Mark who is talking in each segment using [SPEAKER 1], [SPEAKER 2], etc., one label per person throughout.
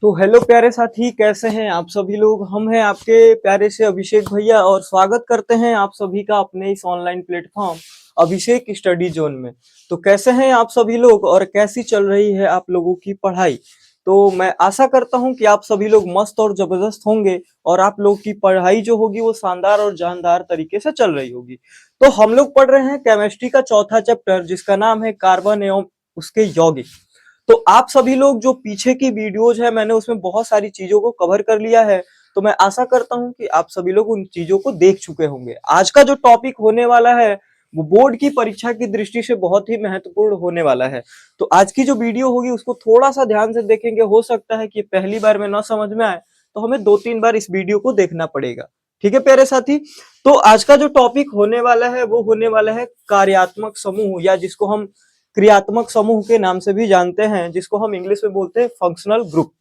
[SPEAKER 1] तो हेलो प्यारे साथी, कैसे हैं आप सभी लोग। हम हैं आपके प्यारे से अभिषेक भैया और स्वागत करते हैं आप सभी का अपने इस ऑनलाइन प्लेटफॉर्म अभिषेक स्टडी जोन में। तो कैसे हैं आप सभी लोग और कैसी चल रही है आप लोगों की पढ़ाई। तो मैं आशा करता हूं कि आप सभी लोग मस्त और जबरदस्त होंगे और आप लोग की पढ़ाई जो होगी वो शानदार और जानदार तरीके से चल रही होगी। तो हम लोग पढ़ रहे हैं केमिस्ट्री का चौथा चैप्टर जिसका नाम है कार्बन एवं उसके यौगिक। तो आप सभी लोग जो पीछे की वीडियोज है मैंने उसमें बहुत सारी चीजों को कवर कर लिया है। तो मैं आशा करता हूं कि आप सभी लोग उन चीजों को देख चुके होंगे। आज का जो टॉपिक होने वाला है वो बोर्ड की परीक्षा की दृष्टि से बहुत ही महत्वपूर्ण होने वाला है। तो आज की जो वीडियो होगी उसको थोड़ा सा ध्यान से देखेंगे। हो सकता है कि पहली बार में ना समझ में आए तो हमें 2-3 बार इस वीडियो को देखना पड़ेगा। ठीक है प्यारे साथी। तो आज का जो टॉपिक होने वाला है वो होने वाला है कार्यात्मक समूह, या जिसको हम क्रियात्मक समूह के नाम से भी जानते हैं, जिसको हम इंग्लिश में बोलते हैं फंक्शनल ग्रुप।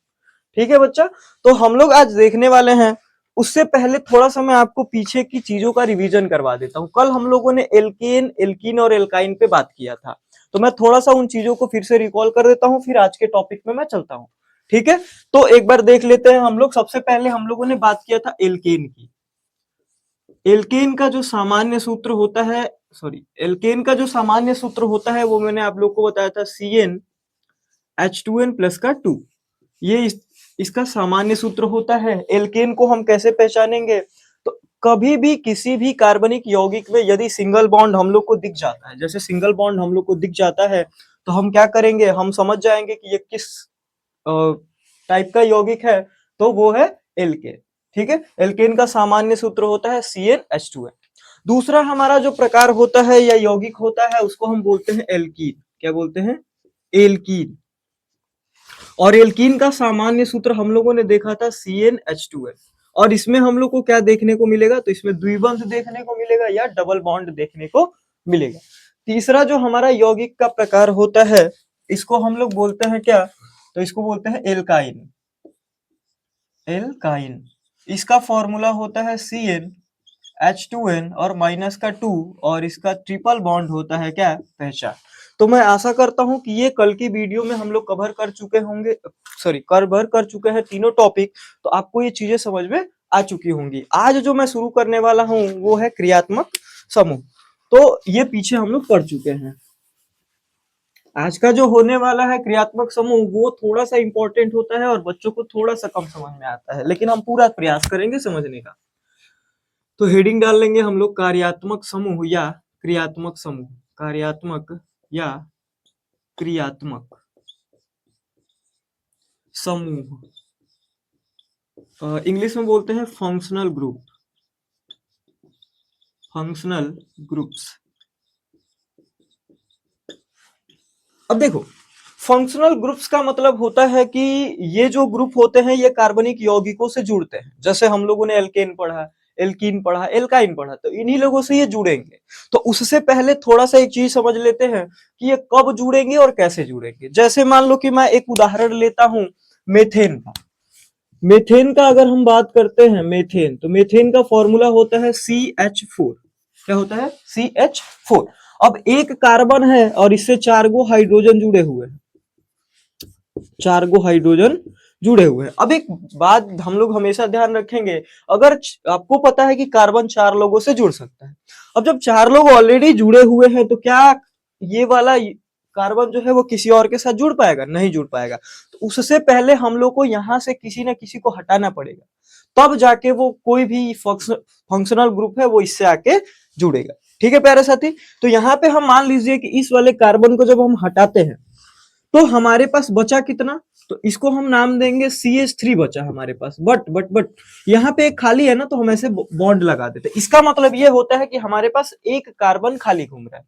[SPEAKER 1] ठीक है बच्चा। तो हम लोग आज देखने वाले हैं। उससे पहले थोड़ा सा मैं आपको पीछे की चीजों का रिवीजन करवा देता हूं। कल हम लोगों ने एल्केन, एल्कीन और एल्काइन पे बात किया था। तो मैं थोड़ा सा उन चीजों को फिर से रिकॉल कर देता हूं, फिर आज के टॉपिक में मैं चलता हूं। ठीक है। तो एक बार देख लेते हैं हम लोग। सबसे पहले हम लोगों ने बात किया था एल्केन की। एल्केन का जो सामान्य सूत्र होता है, सॉरी, एल्केन का जो सामान्य सूत्र होता है वो मैंने आप लोग को बताया था CnH2n+2। ये इसका सामान्य सूत्र होता है। एल्केन को हम कैसे पहचानेंगे। तो कभी भी किसी भी कार्बनिक यौगिक में यदि सिंगल बॉन्ड हम लोग को दिख जाता है, जैसे सिंगल बॉन्ड हम लोग को दिख जाता है, तो हम क्या करेंगे, हम समझ जाएंगे कि ये किस टाइप का यौगिक है। तो वो है एल्केन। ठीक है। एल्केन का सामान्य सूत्र होता है CnH2n। दूसरा हमारा जो प्रकार होता है या यौगिक होता है उसको हम बोलते हैं एल्कीन। क्या बोलते हैं? एल्कीन। और एल्कीन का सामान्य सूत्र हम लोगों ने देखा था CnH2n। और इसमें हम लोग को क्या देखने को मिलेगा, तो इसमें द्विबंध देखने को मिलेगा या डबल बॉन्ड देखने को मिलेगा। तीसरा जो हमारा यौगिक का प्रकार होता है इसको हम लोग बोलते हैं क्या, तो इसको बोलते हैं एल्काइन। एल्काइन। इसका फॉर्मूला होता है CnH2n और -2, और इसका ट्रिपल बॉन्ड होता है क्या, पहचान। तो मैं आशा करता हूं कि ये कल की वीडियो में हम लोग कवर कर चुके होंगे, सॉरी कवर कर चुके हैं तीनों टॉपिक। तो आपको ये चीजें समझ में आ चुकी होंगी। आज जो मैं शुरू करने वाला हूं वो है क्रियात्मक समूह। तो ये पीछे हम लोग पढ़ चुके हैं। आज का जो होने वाला है क्रियात्मक समूह वो थोड़ा सा इंपॉर्टेंट होता है और बच्चों को थोड़ा सा कम समझ में आता है, लेकिन हम पूरा प्रयास करेंगे समझने का। तो हेडिंग डाल लेंगे हम लोग कार्यात्मक समूह या क्रियात्मक समूह। कार्यात्मक या क्रियात्मक समूह। इंग्लिश में बोलते हैं फंक्शनल ग्रुप। Functional groups. अब देखो, फंक्शनल ग्रुप्स का मतलब होता है कि ये जो ग्रुप होते हैं ये कार्बनिक यौगिकों से जुड़ते हैं। जैसे हम लोगों ने एल्केन पढ़ा, एल्कीन पढ़ा, एल्काइन पढ़ा, तो इन्हीं लोगों से ये जुड़ेंगे। तो उससे पहले थोड़ा सा एक चीज समझ लेते हैं कि ये कब जुड़ेंगे और कैसे जुड़ेंगे। जैसे मान लो कि मैं एक उदाहरण लेता हूं मेथेन का। मेथेन का अगर हम बात करते हैं, मेथेन, तो मेथेन का फॉर्मूला होता है CH4। क्या होता है? CH4। अब एक कार्बन है और इससे 4 गो हाइड्रोजन जुड़े हुए हैं। 4 गो हाइड्रोजन जुड़े हुए हैं। अब एक बात हम लोग हमेशा ध्यान रखेंगे, अगर आपको पता है कि कार्बन 4 लोगों से जुड़ सकता है। अब जब 4 लोग ऑलरेडी जुड़े हुए हैं तो क्या ये वाला कार्बन जो है वो किसी और के साथ जुड़ पाएगा? नहीं जुड़ पाएगा। तो उससे पहले हम लोग को यहां से किसी ना किसी को हटाना पड़ेगा, तब जाके वो कोई भी फंक्शनल ग्रुप है वो इससे आके जुड़ेगा। ठीक है प्यारे साथी। तो यहाँ पे हम मान लीजिए कि इस वाले कार्बन को जब हम हटाते हैं तो हमारे पास बचा कितना, तो इसको हम नाम देंगे CH3 बचा हमारे पास। बट यहाँ पे एक खाली है ना, तो हम ऐसे बॉन्ड लगा देते। इसका मतलब ये होता है कि हमारे पास एक कार्बन खाली घूम रहा है।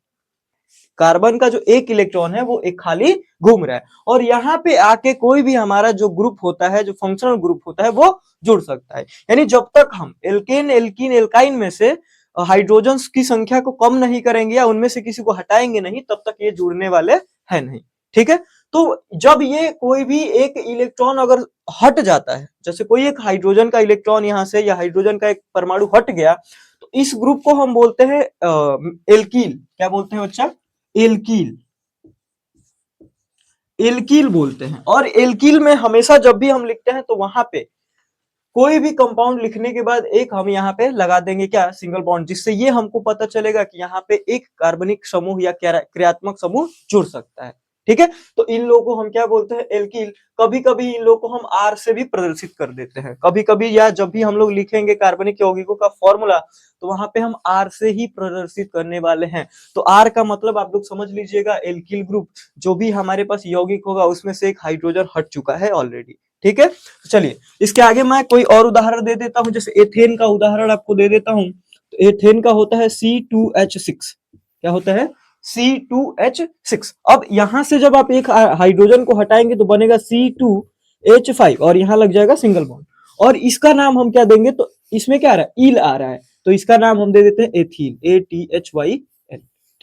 [SPEAKER 1] कार्बन का जो एक इलेक्ट्रॉन है वो एक खाली घूम रहा है, और यहाँ पे आके कोई भी हमारा जो ग्रुप होता है, जो फंक्शनल ग्रुप होता है, वो जुड़ सकता है। यानी जब तक हम एल्केन, एल्कीन, एल्काइन में से हाइड्रोजन की संख्या को कम नहीं करेंगे या उनमें से किसी को हटाएंगे नहीं, तब तक ये जुड़ने वाले है नहीं। ठीक है। तो जब ये कोई भी एक इलेक्ट्रॉन अगर हट जाता है, जैसे कोई एक हाइड्रोजन का इलेक्ट्रॉन यहाँ से या हाइड्रोजन का एक परमाणु हट गया, तो इस ग्रुप को हम बोलते हैं एल्कील। क्या बोलते हैं बच्चा? एल्कील। एल्कील बोलते हैं। और एल्कील में हमेशा जब भी हम लिखते हैं तो वहां पे कोई भी कंपाउंड लिखने के बाद एक हम यहाँ पे लगा देंगे क्या, सिंगल बॉन्ड, जिससे ये हमको पता चलेगा कि यहाँ पे एक कार्बनिक समूह या क्रियात्मक समूह जुड़ सकता है। ठीक है, तो इन लोगों को हम क्या बोलते हैं, एल्कील। कभी कभी इन लोगों को हम आर से भी प्रदर्शित कर देते हैं, कभी कभी, या जब भी हम लोग लिखेंगे कार्बनिक यौगिकों का फॉर्मूला तो वहां पे हम आर से ही प्रदर्शित करने वाले हैं। तो आर का मतलब आप लोग समझ लीजिएगा, एल्कील ग्रुप जो भी हमारे पास यौगिक होगा उसमें से एक हाइड्रोजन हट चुका है ऑलरेडी। ठीक है, तो चलिए इसके आगे मैं कोई और उदाहरण दे देता हूं, जैसे एथेन का उदाहरण आपको दे देता हूं। तो एथेन का होता है C2H6। क्या होता है, C2H6। अब यहां से जब आप एक हाइड्रोजन को हटाएंगे तो बनेगा C2H5 और यहां लग जाएगा सिंगल बॉन्ड। और इसका नाम हम क्या देंगे, तो इसमें क्या आ रहा है, ईल आ रहा है, तो इसका नाम हम दे देते हैं एथील, ATHYL।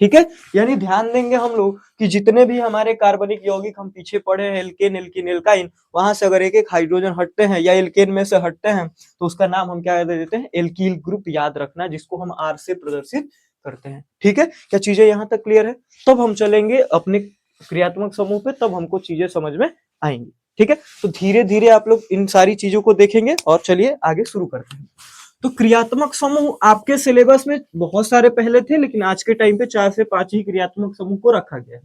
[SPEAKER 1] ठीक है, यानी ध्यान देंगे हम लोग कि जितने भी हमारे कार्बनिक यौगिक हम पीछे पढ़े हैं, एल्केन, एल्कीन, एल्काइन, वहां से अगर एक एक हाइड्रोजन हटते हैं या एल्केन में से हटते हैं तो उसका नाम हम क्या दे देते हैं, एल्कील ग्रुप, याद रखना, जिसको हम आर से प्रदर्शित करते हैं। ठीक है, क्या चीजें यहां तक क्लियर है? तब हम चलेंगे अपने क्रियात्मक समूह पे, तब हमको चीजें समझ में आएंगी। ठीक है, तो धीरे धीरे आप लोग इन सारी चीजों को देखेंगे और चलिए आगे शुरू करते हैं। तो क्रियात्मक समूह आपके सिलेबस में बहुत सारे पहले थे, लेकिन आज के टाइम पे 4 से 5 ही क्रियात्मक समूह को रखा गया है।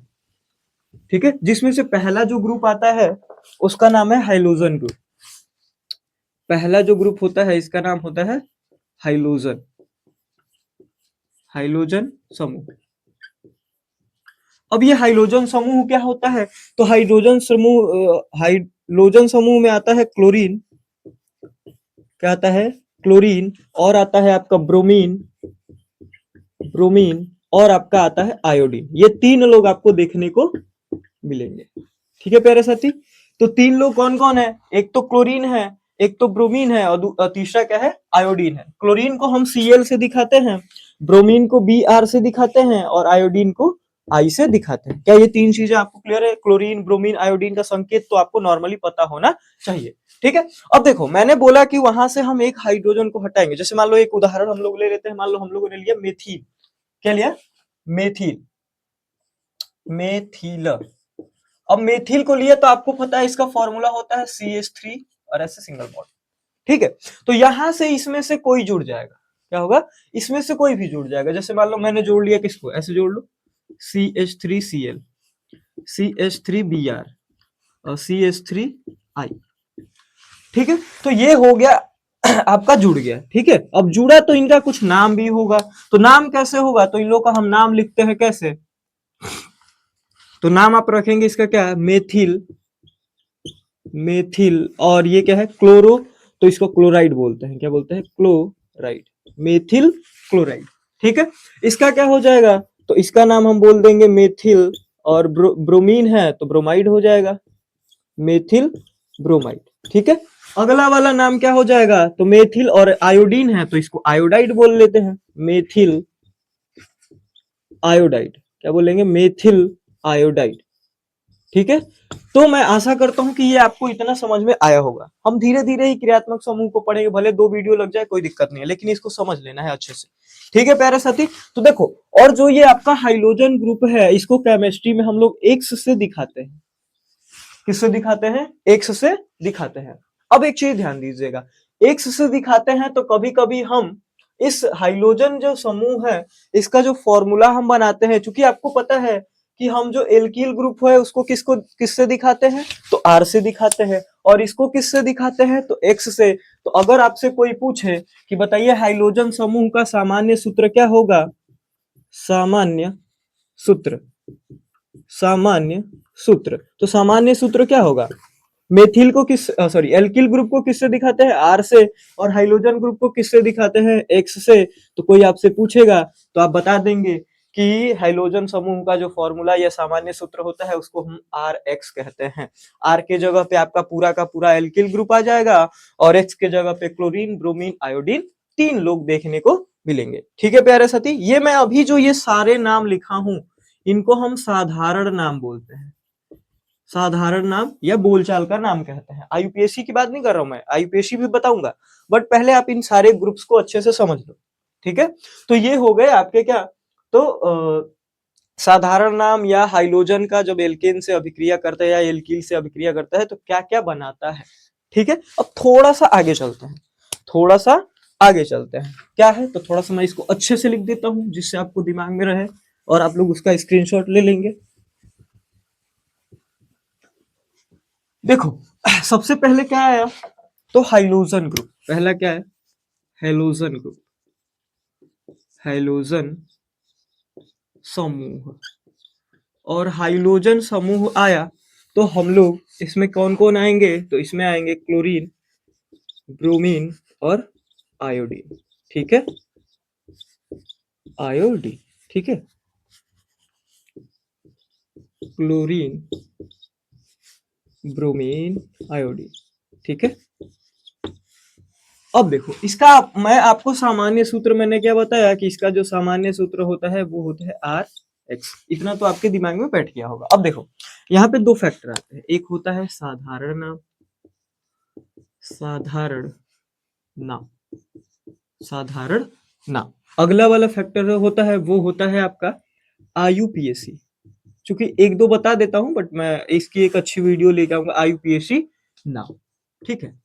[SPEAKER 1] ठीक है, जिसमें से पहला जो ग्रुप आता है उसका नाम है हाइलोजन ग्रुप। पहला जो ग्रुप होता है इसका नाम होता है हाइलोजन, हाइलोजन समूह। अब ये हाइलोजन समूह क्या होता है, तो हाइलोजन समूह में आता है क्लोरीन, क्या आता है, क्लोरीन, और आता है आपका ब्रोमीन, ब्रोमीन, और आपका आता है आयोडीन। ये तीन लोग आपको देखने को मिलेंगे। ठीक है प्यारे साथी, तो तीन लोग कौन कौन है, एक तो क्लोरीन है, एक तो ब्रोमीन है, और तीसरा क्या है, आयोडीन है। क्लोरीन को हम Cl से दिखाते हैं, ब्रोमीन को Br से दिखाते हैं, और आयोडीन को I से दिखाते हैं। क्या ये तीन चीजें आपको क्लियर है? क्लोरीन, ब्रोमीन, आयोडीन का संकेत तो आपको नॉर्मली पता होना चाहिए। ठीक है, अब देखो मैंने बोला कि वहां से हम एक हाइड्रोजन को हटाएंगे। जैसे मान लो एक उदाहरण हम लोग ले लेते हैं, मान लो हम लोगों ने लिया मेथिल। क्या लिया, मेथिल, मेथिल। अब मेथिल को लिए तो आपको पता है इसका फॉर्मूला होता है CH3 और ऐसे सिंगल बॉन्ड। ठीक है, तो यहां से इसमें से कोई जुड़ जाएगा, क्या होगा, इसमें से कोई भी जुड़ जाएगा। जैसे मान लो मैंने जोड़ लिया किसको, ऐसे जोड़ लो, CH3Cl, CH3Br और CH3I। ठीक है, तो ये हो गया आपका जुड़ गया। ठीक है, अब जुड़ा तो इनका कुछ नाम भी होगा, तो नाम कैसे होगा, तो इन लोगों का हम नाम लिखते हैं कैसे, तो नाम आप रखेंगे इसका क्या है, मेथिल, मेथिल, और ये क्या है, क्लोरो, तो इसको क्लोराइड बोलते हैं। क्या बोलते हैं, क्लोराइड, मेथिल क्लोराइड। ठीक है, इसका क्या हो जाएगा, तो इसका नाम हम बोल देंगे मेथिल, और ब्रोमीन है तो ब्रोमाइड हो जाएगा, मेथिल ब्रोमाइड। ठीक है, अगला वाला नाम क्या हो जाएगा, तो मेथिल और आयोडीन है तो इसको आयोडाइड बोल लेते हैं, मेथिल आयोडाइड। क्या बोलेंगे, मेथिल आयोडाइड। ठीक है, तो मैं आशा करता हूं कि ये आपको इतना समझ में आया होगा। हम धीरे धीरे ही क्रियात्मक समूह को पढ़ेंगे, भले 2 वीडियो लग जाए कोई दिक्कत नहीं है, लेकिन इसको समझ लेना है अच्छे से। ठीक है प्यारे साथी, तो देखो, और जो ये आपका हाइड्रोजन ग्रुप है इसको केमिस्ट्री में हम लोग X से दिखाते हैं। किससे दिखाते हैं, X से दिखाते हैं। अब एक चीज ध्यान दीजिएगा, X से दिखाते हैं तो कभी कभी हम इस हाइड्रोजन जो समूह है इसका जो फॉर्मूला हम बनाते हैं, क्योंकि आपको पता है कि हम जो एल्कील ग्रुप है उसको किससे दिखाते हैं, तो R से दिखाते हैं, और इसको किससे दिखाते हैं, तो X से। तो अगर आपसे कोई पूछे कि बताइए हाइड्रोजन समूह का सामान्य सूत्र क्या होगा, सामान्य सूत्र, सामान्य सूत्र, तो सामान्य सूत्र क्या होगा, मेथिल को एल्किल ग्रुप को किससे दिखाते हैं, आर से, और हाइड्रोजन ग्रुप को किससे दिखाते हैं, एक्स से। तो कोई आपसे पूछेगा तो आप बता देंगे कि हाइड्रोजन समूह का जो फॉर्मूला या सामान्य सूत्र होता है उसको हम आर एक्स कहते हैं। आर के जगह पे आपका पूरा का पूरा एल्किल ग्रुप आ जाएगा, और एक्स के जगह पे क्लोरीन, ब्रोमीन, आयोडीन, 3 लोग देखने को मिलेंगे। ठीक है प्यारे साथी, ये मैं अभी जो ये सारे नाम लिखा हूं इनको हम साधारण नाम बोलते हैं, साधारण नाम या बोलचाल का नाम कहते हैं। आईयूपीएससी की बात नहीं कर रहा हूं मैं, आईयूपीएससी भी बताऊंगा, बट पहले आप इन सारे ग्रुप्स को अच्छे से समझ लो। ठीक है, तो ये हो गए आपके क्या, तो साधारण नाम या हाइलोजन का जब एल्केन से अभिक्रिया करता है या एल्कील से अभिक्रिया करता है तो क्या क्या बनाता है। ठीक है, अब थोड़ा सा आगे चलते हैं, थोड़ा सा आगे चलते हैं, क्या है तो थोड़ा सा मैं इसको अच्छे से लिख देता हूं जिससे आपको दिमाग में रहे और आप लोग उसका स्क्रीनशॉट ले लेंगे। देखो सबसे पहले क्या आया तो हाइलोजन ग्रुप, पहला क्या है हाइलोजन ग्रुप, हाइलोजन समूह। और हाइलोजन समूह आया तो हम लोग इसमें कौन कौन आएंगे तो इसमें आएंगे क्लोरीन, ब्रोमीन और आयोडीन। ठीक है, आयोडीन, ठीक है, क्लोरीन, ब्रोमीन, आयोडीन। ठीक है, अब देखो इसका मैं आपको सामान्य सूत्र मैंने क्या बताया कि इसका जो सामान्य सूत्र होता है वो होता है आर एक्स, इतना तो आपके दिमाग में बैठ गया होगा। अब देखो यहाँ पे दो फैक्टर आते हैं, एक होता है साधारण नाम, साधारण नाम, साधारण नाम। अगला वाला फैक्टर होता है वो होता है आपका आईयूपीएसी। चूंकि एक दो बता देता हूं बट मैं इसकी एक अच्छी वीडियो लेके आऊंगा आईयूपीएसी नाम। ठीक है,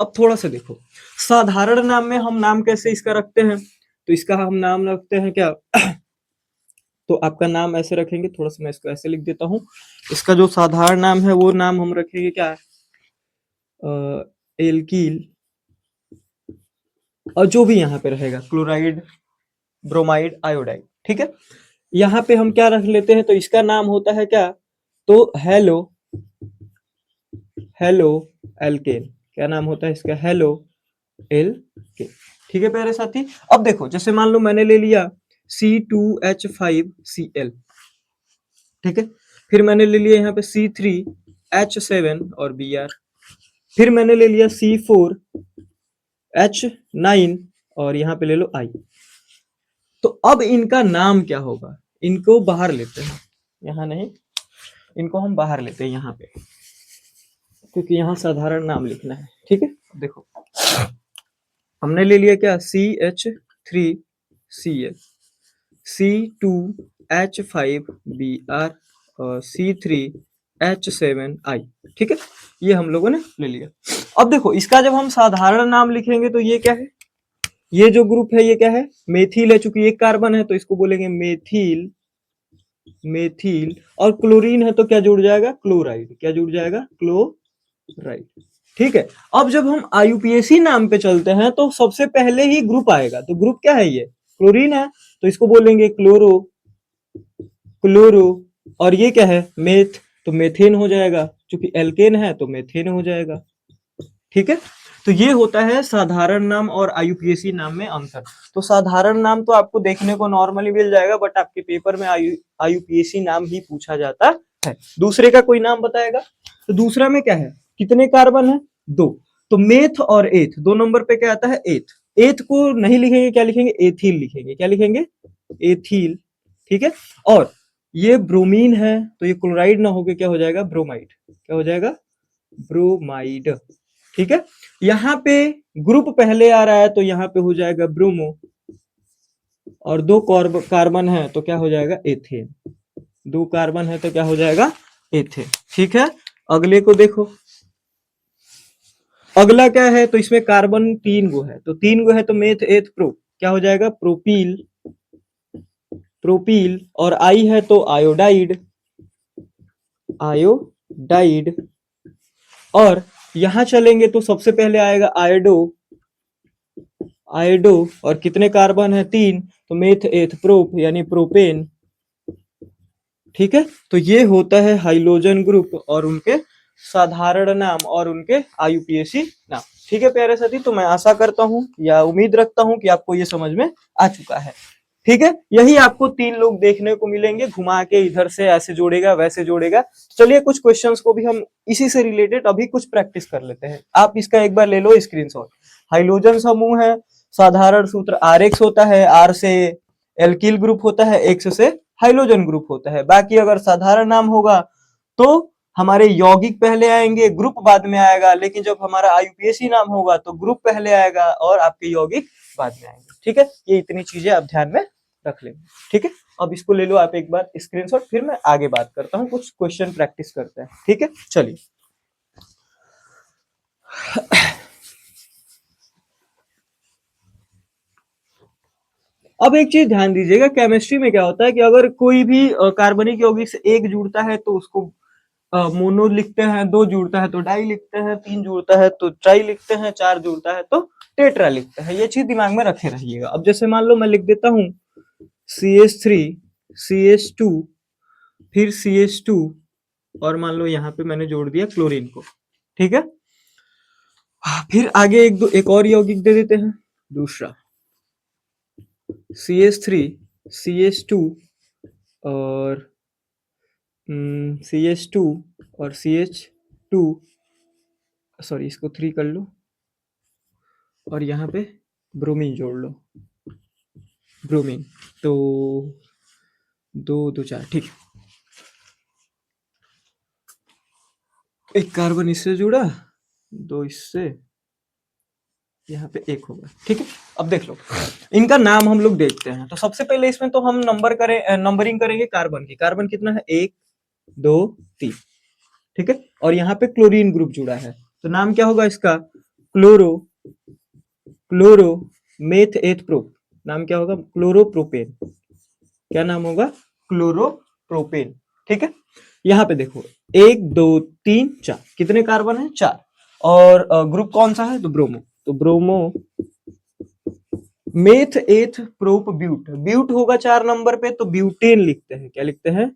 [SPEAKER 1] अब थोड़ा सा देखो साधारण नाम में हम नाम कैसे इसका रखते हैं तो इसका हम नाम रखते हैं क्या तो आपका नाम ऐसे रखेंगे, थोड़ा सा मैं इसको ऐसे लिख देता हूं। इसका जो साधारण नाम है वो नाम हम रखेंगे क्या एल्कील, और जो भी यहाँ पे रहेगा क्लोराइड, ब्रोमाइड, आयोडाइड। ठीक है, यहाँ पे हम क्या रख लेते हैं तो इसका नाम होता है क्या तो हेलो, हेलो एल्केन। क्या नाम होता है इसका हेलो एल्केन। ठीक है प्यारे साथी, अब देखो जैसे मान लो मैंने ले लिया C2H5Cl। ठीक है, फिर मैंने ले लिया यहाँ पे C3H7 और Br, फिर मैंने ले लिया C4H9 और यहाँ पे ले लो I। तो अब इनका नाम क्या होगा, इनको बाहर लेते हैं, यहाँ नहीं, इनको हम बाहर लेते हैं यहाँ पे क्योंकि यहाँ साधारण नाम लिखना है। ठीक है, देखो हमने ले लिया क्या CH3Cl, C2H5Br और C3H7I। ठीक है, ये हम लोगों ने ले लिया। अब देखो इसका जब हम साधारण नाम लिखेंगे तो ये क्या है, ये जो ग्रुप है ये क्या है मेथिल है, चूंकि एक कार्बन है तो इसको बोलेंगे मेथिल, मेथिल। और क्लोरीन है तो क्या जुड़ जाएगा क्लोराइड, क्या जुड़ जाएगा क्लोराइड। ठीक है, अब जब हम आईयूपीएसी नाम पे चलते हैं तो सबसे पहले ही ग्रुप आएगा, तो ग्रुप क्या है ये क्लोरीन है तो इसको बोलेंगे क्लोरो, क्लोरो। और ये क्या है मेथ, तो मेथेन हो जाएगा, क्योंकि एल्केन है तो मेथेन हो जाएगा। ठीक है, तो ये होता है साधारण नाम और आईयूपीएसी नाम में अंतर। तो साधारण नाम तो आपको देखने को नॉर्मली मिल जाएगा बट आपके पेपर में आईयूपीएसी नाम ही पूछा जाता है। दूसरे का कोई नाम बताएगा तो दूसरा में क्या है कितने कार्बन है दो, तो मेथ और एथ, दो नंबर पे क्या आता है एथ। एथ को नहीं लिखेंगे, क्या लिखेंगे एथिल लिखेंगे, क्या लिखेंगे एथिल। ठीक है, और ये ब्रोमीन है तो ये क्लोराइड ना होके क्या हो जाएगा ब्रोमाइड, क्या हो जाएगा ब्रोमाइड। ठीक है, यहाँ पे ग्रुप पहले आ रहा है तो यहाँ पे हो जाएगा ब्रोमो, और दो कार्बन है तो क्या हो जाएगा एथेन, दो कार्बन है तो क्या हो जाएगा एथेन। ठीक है, अगले को देखो, अगला क्या है तो इसमें कार्बन तीन गो है तो तीन गो है तो मेथ एथ प्रो, क्या हो जाएगा प्रोपील, प्रोपील। और आई है तो आयोडाइड, आयोडाइड। और यहां चलेंगे तो सबसे पहले आएगा आयोडो, आयोडो। और कितने कार्बन है तीन तो मेथ एथ प्रोप यानी प्रोपेन। ठीक है, तो ये होता है हाइलोजन ग्रुप और उनके साधारण नाम और उनके आईयूपीएसी नाम। ठीक है प्यारे साथी, तो मैं आशा करता हूं या उम्मीद रखता हूं कि आपको ये समझ में आ चुका है। ठीक है, यही आपको तीन लोग देखने को मिलेंगे, घुमा के इधर से ऐसे जोड़ेगा वैसे जोड़ेगा। चलिए कुछ क्वेश्चंस को भी हम इसी से रिलेटेड अभी कुछ प्रैक्टिस कर लेते हैं। आप इसका एक बार ले लो स्क्रीनशॉट। हाइलोजन समूह है, साधारण सूत्र RX होता है, R से एल्किल ग्रुप होता है, X से हाइलोजन ग्रुप होता है। बाकी अगर साधारण नाम होगा तो हमारे यौगिक पहले आएंगे, ग्रुप बाद में आएगा। लेकिन जब हमारा आईयूपीएसी नाम होगा तो ग्रुप पहले आएगा और आपके यौगिक बाद में आएंगे। ठीक है, ये इतनी चीजें आप ध्यान में रख लेंगे। ठीक है, अब इसको ले लो आप एक बार स्क्रीनशॉट, फिर मैं आगे बात करता हूँ, कुछ क्वेश्चन प्रैक्टिस करते हैं। ठीक है, चलिए। अब एक चीज ध्यान दीजिएगा, केमिस्ट्री में क्या होता है कि अगर कोई भी कार्बनिक यौगिक से एक जुड़ता है तो उसको मोनो लिखते हैं, दो जुड़ता है तो डाई लिखते हैं, तीन जुड़ता है तो ट्राई लिखते हैं, चार जुड़ता है तो टेट्रा लिखते हैं। ये चीज दिमाग में रखे रहिएगा। अब जैसे मान लो मैं लिख देता हूँ CH3 CH2 फिर CH2 और मान लो यहाँ पे मैंने जोड़ दिया क्लोरीन को। ठीक है, फिर आगे एक और यौगिक दे देते हैं, दूसरा CH3 CH2 और CH2 और CH2, सॉरी इसको 3 कर लो और यहाँ पे ब्रोमीन जोड़ लो, ब्रोमीन, तो 2 2 4। ठीक, एक कार्बन इससे जुड़ा, 2 इससे, यहाँ पे 1 होगा। ठीक है, अब देख लो इनका नाम हम लोग देखते हैं। तो सबसे पहले इसमें तो हम नंबरिंग करेंगे कार्बन की। कार्बन कितना है, 1 2 3। ठीक है, और यहाँ पे क्लोरीन ग्रुप जुड़ा है, तो नाम क्या होगा इसका, क्लोरो मेथ एथ प्रोप। नाम क्या होगा, क्लोरोप्रोपेन। क्या नाम होगा, क्लोरोप्रोपेन। ठीक है, यहाँ पे देखो 1 2 3 4, कितने कार्बन है, 4, और ग्रुप कौन सा है, तो ब्रोमो। तो bromo meth eth prop but, but होगा 4 नंबर पे, तो ब्यूटेन लिखते हैं। क्या लिखते हैं,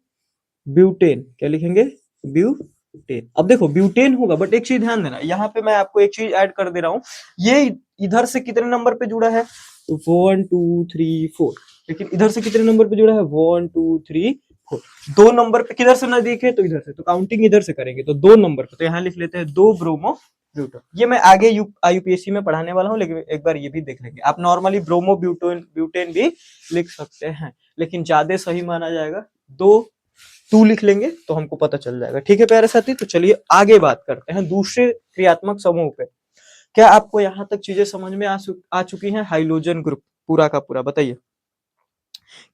[SPEAKER 1] ब्यूटेन। क्या लिखेंगे, ब्यूटेन। अब देखो ब्यूटेन होगा, बट एक चीज ध्यान देना, यहाँ पे मैं आपको एक चीज ऐड कर दे रहा हूँ, ये इधर से कितने नंबर पे जुड़ा है, तो 1 2 3 4, लेकिन इधर से कितने नंबर पे जुड़ा है, 1 2 3 4, 2 नंबर पे किधर से नजदीक है, तो इधर से, तो काउंटिंग इधर से करेंगे तो 2 नंबर पे, तो यहाँ लिख लेते हैं 2 ब्रोमो ब्यूटेन। ये मैं आगे IUPAC में पढ़ाने वाला हूँ, लेकिन एक बार ये भी देख लेंगे। आप नॉर्मली ब्रोमो ब्यूटेन भी लिख सकते हैं, लेकिन ज्यादा सही माना जाएगा 2 2 लिख लेंगे तो हमको पता चल जाएगा। ठीक है प्यारे साथी, तो चलिए आगे बात करते हैं दूसरे क्रियात्मक समूह पे। क्या आपको यहाँ तक चीजें समझ में आ चुकी हैं, हाइड्रोजन ग्रुप पूरा का पूरा बताइए,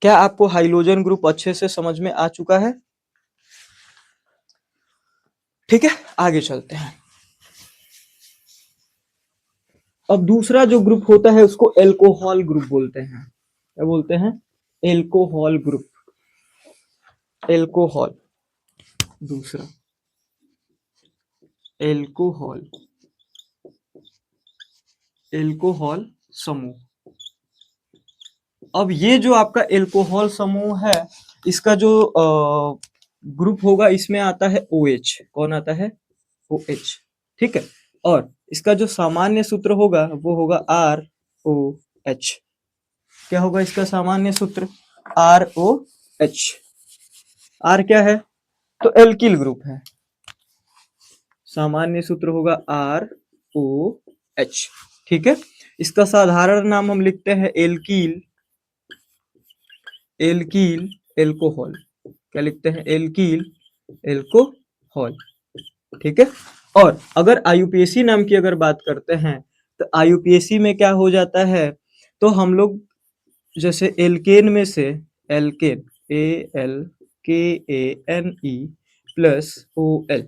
[SPEAKER 1] क्या आपको हाइड्रोजन ग्रुप अच्छे से समझ में आ चुका है। ठीक है, आगे चलते हैं। अब दूसरा जो ग्रुप होता है उसको एल्कोहल ग्रुप बोलते हैं। क्या बोलते हैं, एल्कोहल ग्रुप, एल्कोहल। दूसरा एल्कोहल, एल्कोहल समूह। अब ये जो आपका एल्कोहल समूह है, इसका जो ग्रुप होगा, इसमें आता है OH। कौन आता है, OH। ठीक है, और इसका जो सामान्य सूत्र होगा वो होगा ROH। क्या होगा इसका सामान्य सूत्र, ROH। R क्या है, तो एल्किल ग्रुप है, सामान्य सूत्र होगा ROH। ठीक है, इसका साधारण नाम हम लिखते हैं एल्कील, एल्कील एल्कोहल। क्या लिखते हैं, एल्कील एल्कोहल। ठीक है, और अगर IUPAC नाम की अगर बात करते हैं, तो IUPAC में क्या हो जाता है, तो हम लोग जैसे एल्केन में से, एल्केन ALKANE प्लस OL,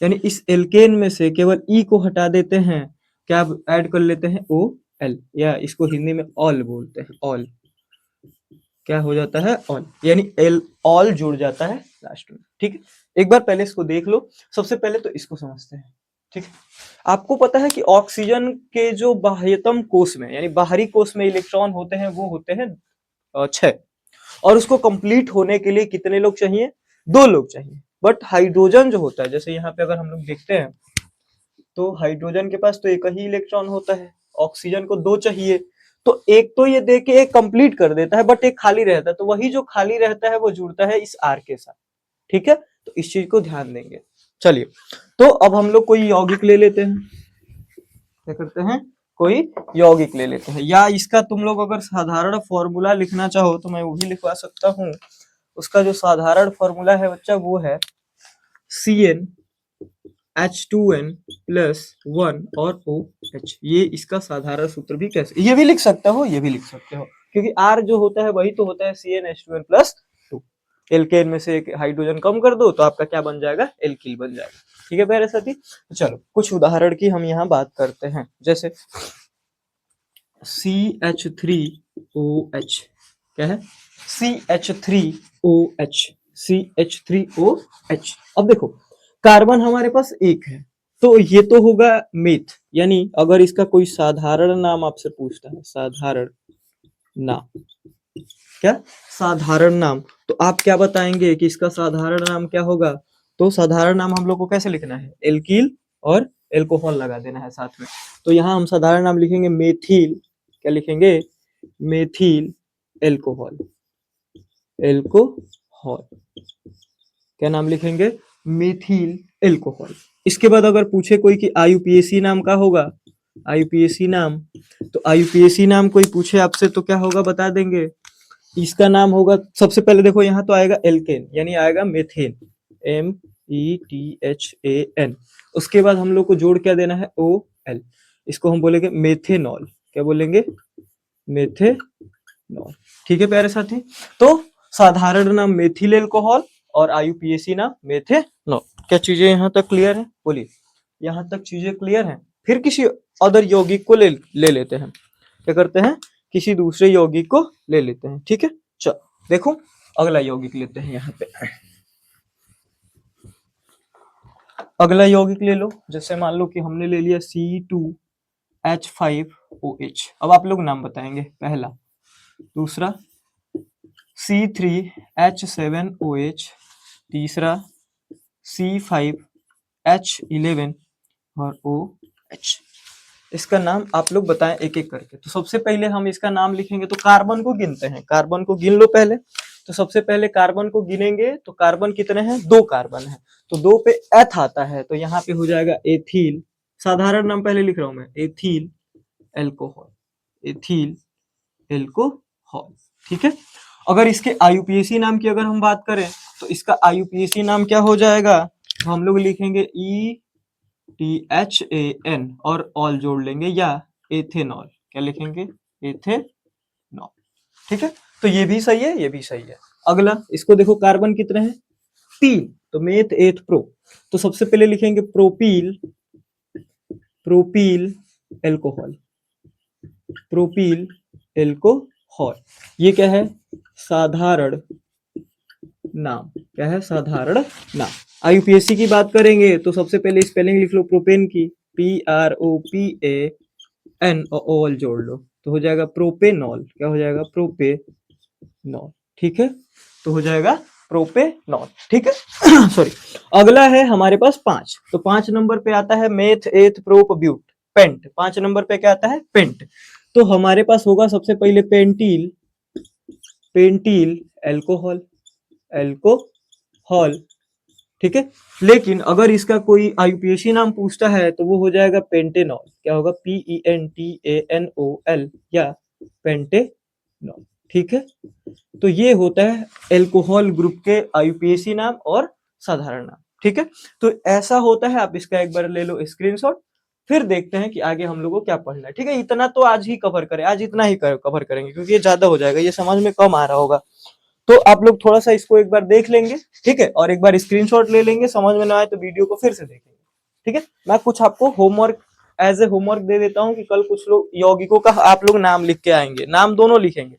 [SPEAKER 1] यानी इस एल्केन में से केवल ई को हटा देते हैं, क्या ऐड कर लेते हैं OL, या इसको हिंदी में ऑल बोलते हैं, ऑल। क्या हो जाता है, ऑल, यानी एल ऑल जुड़ जाता है लास्ट में। ठीक है, एक बार पहले इसको देख लो। सबसे पहले तो इसको समझते हैं। ठीक है, आपको पता है कि ऑक्सीजन के जो बाह्यतम कोष में, यानी बाहरी कोष में इलेक्ट्रॉन होते हैं, वो होते हैं 6, और उसको कंप्लीट होने के लिए कितने लोग चाहिए, 2 लोग चाहिए। बट हाइड्रोजन जो होता है, जैसे यहाँ पे अगर हम लोग देखते हैं, तो हाइड्रोजन के पास तो एक ही इलेक्ट्रॉन होता है, ऑक्सीजन को 2 चाहिए, तो एक तो ये दे के एक कंप्लीट कर देता है, बट एक खाली रहता है, तो वही जो खाली रहता है वो जुड़ता है इस R के साथ। ठीक है, तो इस चीज को ध्यान देंगे। चलिए, तो अब हम लोग कोई यौगिक ले लेते हैं। क्या करते हैं, कोई यौगिक ले लेते हैं, या इसका तुम लोग अगर साधारण फॉर्मूला लिखना चाहो तो मैं वो भी लिखवा सकता हूँ। उसका जो साधारण फॉर्मूला है बच्चा, वो है CnH2n प्लस 1 और OH। ये इसका साधारण सूत्र भी कैसे, ये भी लिख सकते हो, ये भी लिख सकते हो। क्योंकि R जो होता है वही तो होता है CnH2n+2। एल्केन में से एक हाइड्रोजन कम कर दो तो आपका क्या बन जाएगा, एल्किल बन जाएगा। ठीक है प्यारे साथी, चलो कुछ उदाहरण की हम यहाँ बात करते हैं, जैसे CH3OH, क्या है, CH3OH, CH3OH। अब देखो कार्बन हमारे पास एक है, तो ये तो होगा मेथ, यानी अगर इसका कोई साधारण नाम आपसे पूछता है, साधारण नाम, क्या साधारण नाम, तो आप क्या बताएंगे कि इसका साधारण नाम क्या होगा। तो साधारण नाम हम लोग को कैसे लिखना है, एल्कील और एल्कोहल लगा देना है साथ में। तो यहाँ हम साधारण नाम लिखेंगे मेथिल, क्या लिखेंगे, मेथिल एल्कोहल, एल्कोहल, क्या नाम लिखेंगे, मेथिल एल्कोहल। इसके बाद अगर पूछे कोई कि आईयूपीएसी नाम का होगा, आईयूपीएसी नाम, तो आईयूपीएसी नाम कोई पूछे आपसे तो क्या होगा बता देंगे, इसका नाम होगा, सबसे पहले देखो यहाँ तो आएगा एल्केन, यानी आएगा मेथेन, METHAN। उसके बाद हम लोग को जोड़ क्या देना है, OL, इसको हम बोलेंगे मेथेनॉल, क्या बोलेंगे, मेथेनॉल। ठीक है प्यारे साथी, तो साधारण नाम मेथिल एल्कोहल और आईयूपीएसी नाम मेथेनॉल। क्या चीजें यहाँ तक क्लियर है, बोलिए, यहाँ तक चीजें क्लियर हैं। फिर किसी अदर यौगिक को ले लेते हैं, क्या करते हैं, किसी दूसरे यौगिक को ले लेते हैं। ठीक है, चलो देखो अगला यौगिक लेते हैं यहाँ पे, अगला यौगिक ले लो, जैसे मान लो कि हमने ले लिया C2H5OH। अब आप लोग नाम बताएंगे, पहला, दूसरा C3H7OH, तीसरा C5H11 और OH। इसका नाम आप लोग बताएं एक एक करके। तो सबसे पहले हम इसका नाम लिखेंगे, तो कार्बन को गिनते हैं, कार्बन को गिन लो पहले। तो सबसे पहले कार्बन को गिनेंगे, तो कार्बन कितने हैं, 2 कार्बन है, तो 2 पे एथ आता है, तो यहाँ पे हो जाएगा एथिल, साधारण नाम पहले लिख रहा हूं मैं, एथिल एल्कोहल, एथिल एल्कोहल। ठीक है, अगर इसके आईयूपीएसी नाम की अगर हम बात करें, तो इसका आईयूपीएसी नाम क्या हो जाएगा, तो हम लोग लिखेंगे ETHAN और ऑल जोड़ लेंगे, या एथेनॉल, क्या लिखेंगे, एथेनॉल। ठीक है, तो ये भी सही है, ये भी सही है। अगला, इसको देखो कार्बन कितने हैं, 3, तो मेथ एथ प्रो, तो सबसे पहले लिखेंगे propyl, propyl alcohol, propyl alcohol. ये क्या है, साधारण नाम, क्या है, साधारण नाम। आईयूपीएसी की बात करेंगे, तो सबसे पहले स्पेलिंग लिख लो प्रोपेन की, PROPAN और ओल जोड़ लो, तो हो जाएगा प्रोपेनॉल, क्या हो जाएगा, प्रोपेनॉल। ठीक है, तो हो जाएगा प्रोपेनॉल। ठीक है सॉरी। अगला है हमारे पास 5, तो 5 नंबर पे आता है meth eth prop ब्यूट, paint. 5 number पे क्या आता है, पेंट। तो हमारे पास होगा सबसे पहले पेंटिल, पेंटिल एल्कोहल, एल्कोहल। ठीक है, लेकिन अगर इसका कोई आईयूपीएसी नाम पूछता है, तो वो हो जाएगा पेंटेनॉल, क्या होगा, PENTANOL, या पेंटेनॉल। ठीक है, तो ये होता है एल्कोहल ग्रुप के आईयूपीएसी नाम और साधारण नाम। ठीक है, तो ऐसा होता है, आप इसका एक बार ले लो स्क्रीनशॉट, फिर देखते हैं कि आगे हम लोगों को क्या पढ़ना है। ठीक है, इतना तो आज ही कवर करें, आज इतना ही कवर करेंगे, क्योंकि ये ज्यादा हो जाएगा, ये समझ में कम आ रहा होगा। तो आप लोग थोड़ा सा इसको एक बार देख लेंगे, ठीक है, और एक बार स्क्रीनशॉट ले लेंगे, समझ में ना आए तो वीडियो को फिर से देखेंगे। ठीक है, मैं कुछ आपको होमवर्क एज ए होमवर्क दे देता हूं कि कल कुछ लोग यौगिकों का आप लोग नाम लिख के आएंगे, नाम दोनों लिखेंगे,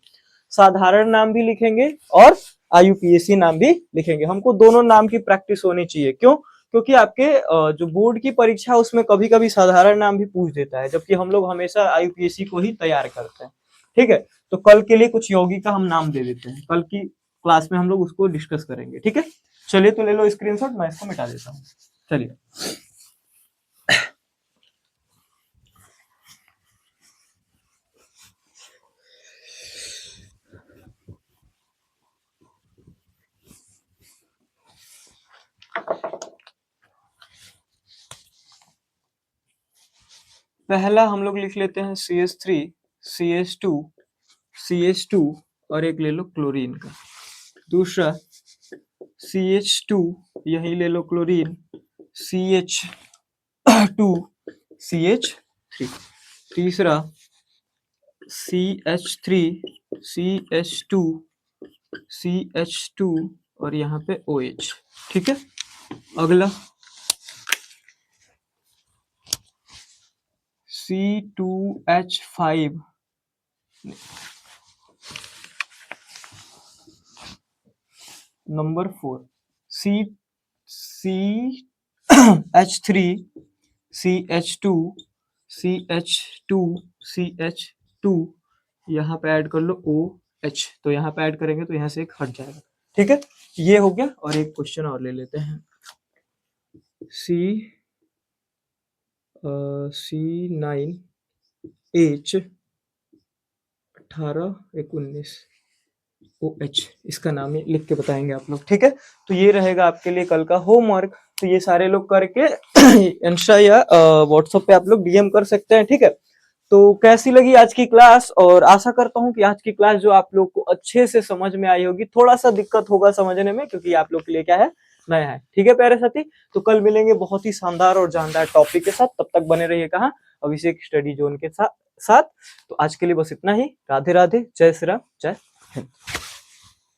[SPEAKER 1] साधारण नाम भी लिखेंगे और आईयूपीएसी नाम भी लिखेंगे। हमको दोनों नाम की प्रैक्टिस होनी चाहिए, क्यों, क्योंकि आपके जो बोर्ड की परीक्षा उसमें कभी कभी साधारण नाम भी पूछ देता है, जबकि हम लोग हमेशा आईयूपीएसी को ही तैयार करते हैं। ठीक है, तो कल के लिए कुछ यौगिक का हम नाम दे देते हैं, कल की क्लास में हम लोग उसको डिस्कस करेंगे। ठीक है, चलिए तो ले लो स्क्रीनशॉट, मैं इसको मिटा देता हूँ। चलिए, पहला हम लोग लिख लेते हैं CH3, CH2, CH2 और एक ले लो क्लोरीन का। दूसरा CH2, यही ले लो क्लोरीन, CH2, CH3। तीसरा CH3 CH2 CH2 और यहाँ पे OH। ठीक है, अगला C2H5 number 4 CH3 CH2 CH2 CH2 यहाँ पे ऐड कर लो OH, तो यहाँ पे ऐड करेंगे तो यहाँ से एक हट जाएगा। ठीक है, ये हो गया। और एक क्वेश्चन और ले लेते हैं। C9H1819 OH, इसका नाम ही लिख के बताएंगे आप लोग। ठीक है, तो ये रहेगा आपके लिए कल का होमवर्क। तो ये सारे लोग करके इंस्टा या व्हाट्सएप पे आप लोग डीएम कर सकते हैं। ठीक है, तो कैसी लगी आज की क्लास, और आशा करता हूँ कि आज की क्लास जो आप लोग को अच्छे से समझ में आई होगी। थोड़ा सा दिक्कत होगा समझने में, क्योंकि आप लोग के लिए क्या है, नया है। ठीक है प्यारे साथी, तो कल मिलेंगे बहुत ही शानदार और जानदार टॉपिक के साथ। तब तक बने रहिए कहाँ, अभिषेक स्टडी जोन के साथ। तो आज के लिए बस इतना ही। राधे राधे, जय श्री राम, जय हिंद।